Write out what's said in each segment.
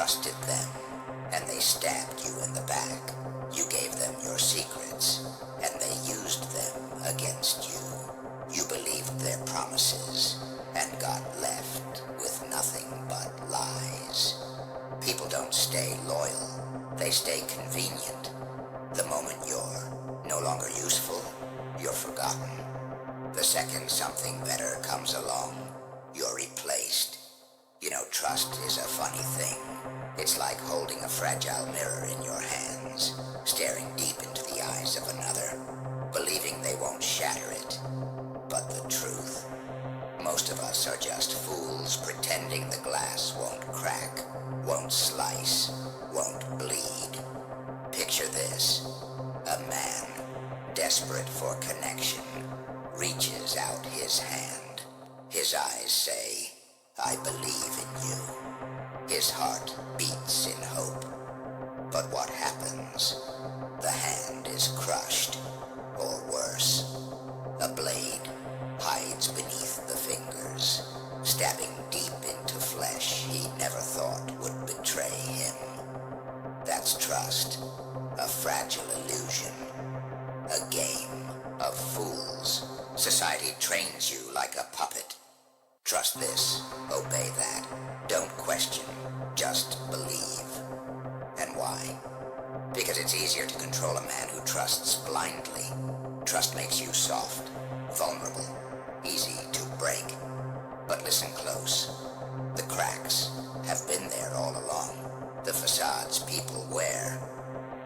trusted them, and they stabbed you in the back. You gave them your secrets, and they used them against you. You believed their promises, and got left with nothing but lies. People don't stay loyal, they stay convenient. The moment you're no longer useful, you're forgotten. The second something better comes along, you're replaced. You know, trust is a funny thing. It's like holding a fragile mirror in your hands, staring deep into the eyes of another, believing they won't shatter it. But the truth, most of us are just fools pretending the glass won't crack, won't slice, won't bleed. Picture this: a man, desperate for connection, reaches out his hand. His eyes say, "I believe in you." His heart beats in hope. But what happens? The hand is crushed, or worse. A blade hides beneath the fingers, stabbing deep into flesh he never thought would betray him. That's trust, a fragile illusion, a game of fools. Society trains you like a puppet. Trust this, obey that, don't question, just believe. And why? Because it's easier to control a man who trusts blindly. Trust makes you soft, vulnerable, easy to break. But listen close. The cracks have been there all along. The facades people wear,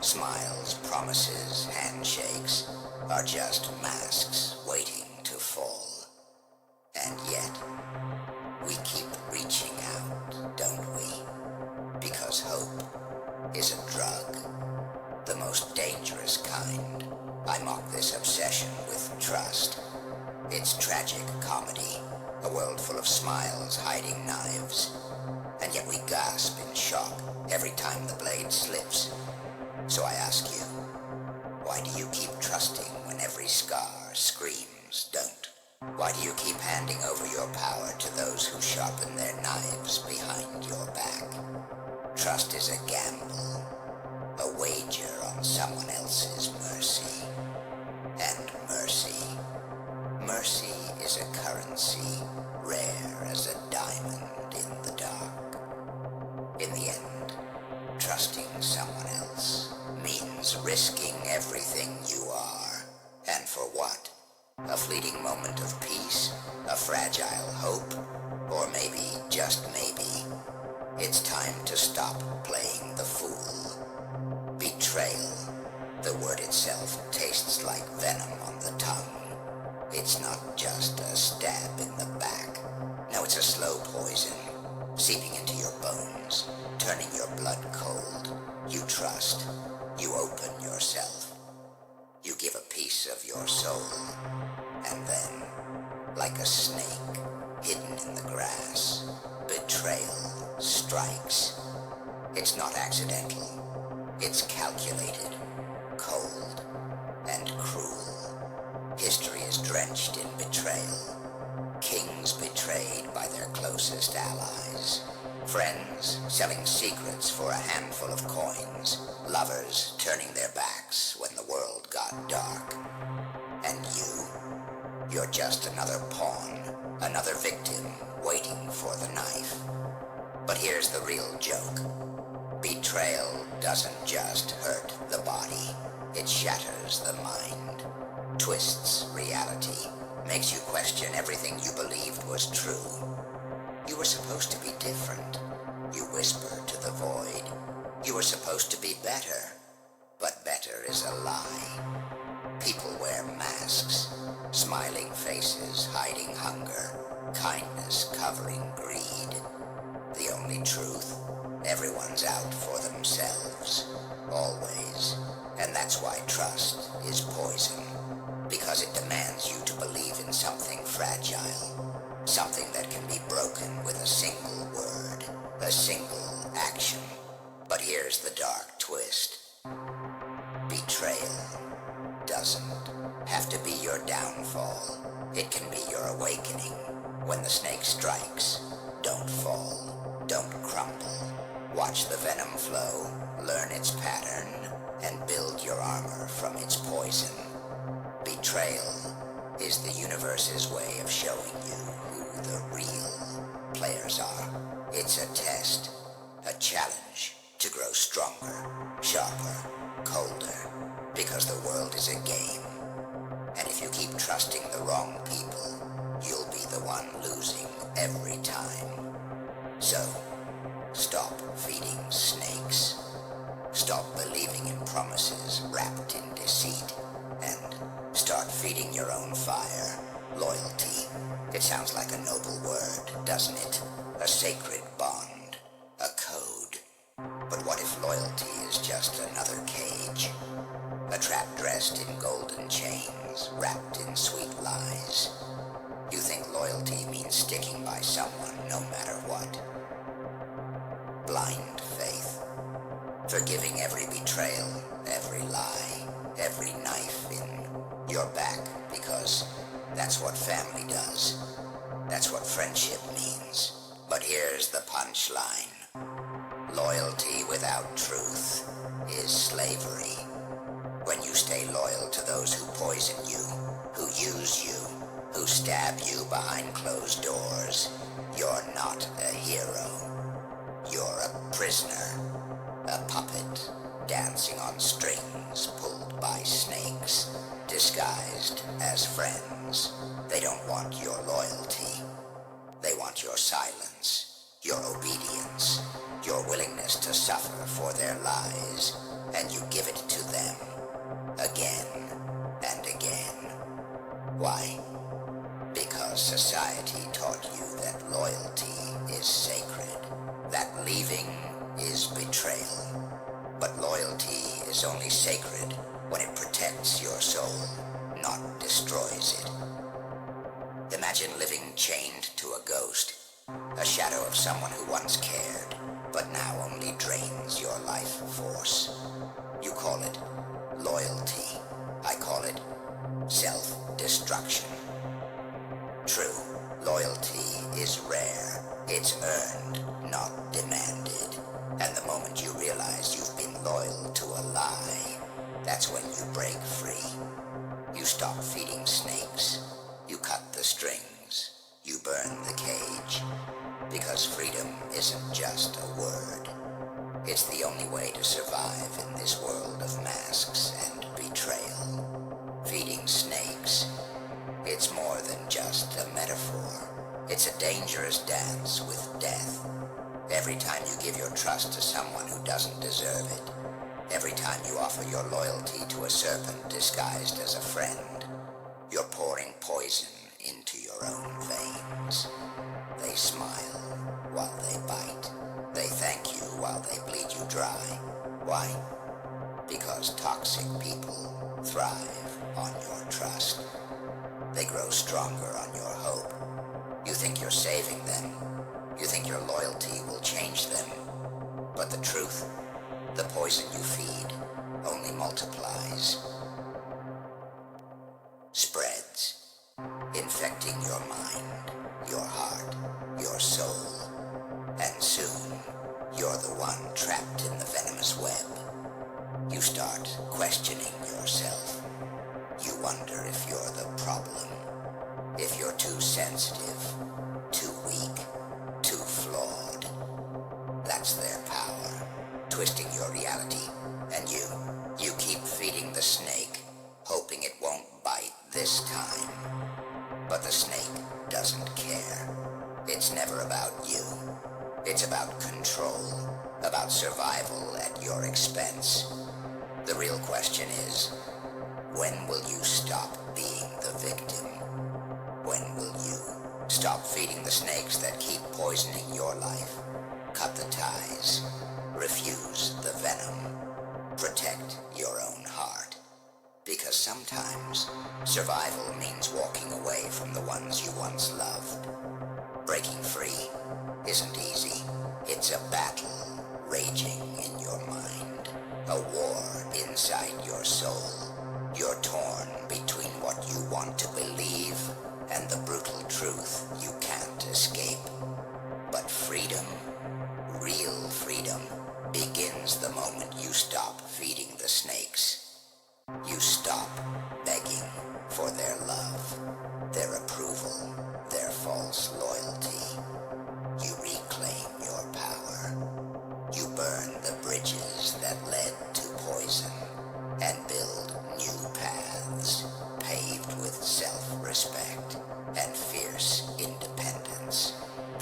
smiles, promises, handshakes, are just masks waiting to fall. And yet, we keep reaching out, don't we? Because hope is a drug, the most dangerous kind. I mock this obsession with trust. It's tragic comedy, a world full of smiles hiding knives. And yet we gasp in shock every time the blade slips. So I ask you, why do you keep trusting when every scar screams don't? Why do you keep handing over your power to those who sharpen their knives behind your back? Trust is a gamble, a wager on someone else's mercy. And mercy is a currency rare as a diamond in the dark. In the end, trusting someone else means risking everything you are. And for what? A fleeting moment of peace, a fragile hope, or maybe, just maybe, it's time to stop playing the fool. Betrayal. The word itself tastes like venom on the tongue. It's not just a stab in the back. No, it's a slow poison, seeping into your bones, turning your blood cold. You trust. You open yourself. You give a piece of your soul. And then, like a snake hidden in the grass, betrayal strikes. It's not accidental. It's calculated, cold, and cruel. History is drenched in betrayal. Kings betrayed by their closest allies. Friends selling secrets for a handful of coins. Lovers turning their backs when the world got dark. And you're just another pawn, another victim waiting for the knife. But here's the real joke. Betrayal doesn't just hurt the body. It shatters the mind, twists reality, makes you question everything you believed was true. You were supposed to be different. You whisper to the void. You were supposed to be better, but better is a lie. People wear masks, smiling faces hiding hunger, kindness covering greed. The only truth, everyone's out for themselves, always. And that's why trust is poison, because it demands you to believe in something fragile, something that can be broken with a single word, a single action. But here's the dark twist. Betrayal doesn't have to be your downfall. It can be your awakening. When the snake strikes, don't fall, don't crumble. Watch the venom flow, learn its pattern, and build your armor from its poison. Betrayal is the universe's way of showing you who the real players are. It's a test, a challenge to grow stronger, sharper, colder, because the world is a game. And if you keep trusting the wrong people, you'll be the one losing every time. So, stop feeding snakes. Stop believing in promises wrapped in deceit. And start feeding your own fire, loyalty. It sounds like a noble word, doesn't it? A sacred bond, a code. But what if loyalty is just another cage? A trap dressed in golden chains, wrapped in sweet lies. You think loyalty means sticking by someone no matter what? Blind faith. Forgiving every betrayal, every lie, every knife in your back, because that's what family does. That's what friendship means. But here's the punchline. Loyalty without truth is slavery. When you stay loyal to those who poison you, who use you, who stab you behind closed doors, you're not a hero. You're a prisoner, a puppet dancing on strings pulled by snakes, disguised as friends. They don't want your loyalty. They want your silence, your obedience, your willingness to suffer for their lies, and you give it to them again and again. Why? Because society taught you that loyalty is sacred, that leaving is betrayal. But loyalty is only sacred when it protects your soul, not destroys it. Imagine living chained to a ghost, a shadow of someone who once cared, but now only drains your life force. You call it loyalty. I call it self-destruction. True, loyalty is rare. It's earned, not demanded. And the moment you realize you've been loyal to a lie, that's when you break free. You stop feeding snakes. You cut the strings. You burn the cage. Because freedom isn't just a word. It's the only way to survive in this world of masks and betrayal. Feeding snakes. It's more than just a metaphor. It's a dangerous dance with death. Every time you give your trust to someone who doesn't deserve it, every time you offer your loyalty to a serpent disguised as a friend, you're pouring poison into your own veins. They smile while they bite. They thank you while they bleed you dry. Why? Because toxic people thrive on your trust. They grow stronger on your hope. You think you're saving them. You think your loyalty will change them. But the truth, the poison you feed, only multiplies. Spreads, infecting your mind, your heart, your soul. And soon, you're the one trapped in the venomous web. You start questioning yourself. You wonder if you're the problem, if you're too sensitive, too weak, too flawed. That's their power, twisting your reality. And you keep feeding the snake, hoping it won't bite this time. But the snake doesn't care. It's never about you. It's about control, about survival at your expense. The real question is, when will you stop being the victim? When will you stop feeding the snakes that keep poisoning your life? Cut the ties. Refuse the venom. Protect your own heart. Because sometimes survival means walking away from the ones you once loved. Breaking free isn't easy. It's a battle raging in your mind. A war inside your soul. You're torn between what you want to believe and the brutal truth you can't escape. But freedom, real freedom,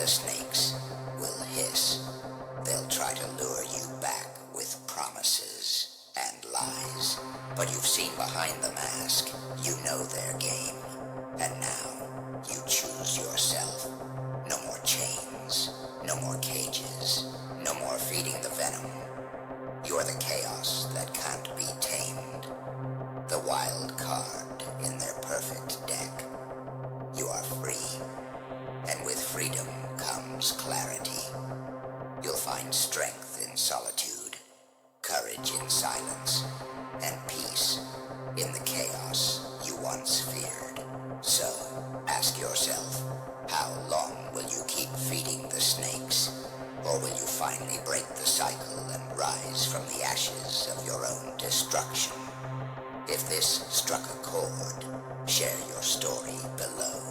the snakes will hiss. They'll try to lure you back with promises and lies. But you've seen behind the mask. You know their game. And now you choose yourself. No more chains. No more cages. No more feeding the venom. You're the chaos that can't be tamed. The wild card in their perfect deck. You are free. And with freedom comes clarity. You'll find strength in solitude, courage in silence, and peace in the chaos you once feared. So, ask yourself, how long will you keep feeding the snakes? Or will you finally break the cycle and rise from the ashes of your own destruction? If this struck a chord, share your story below.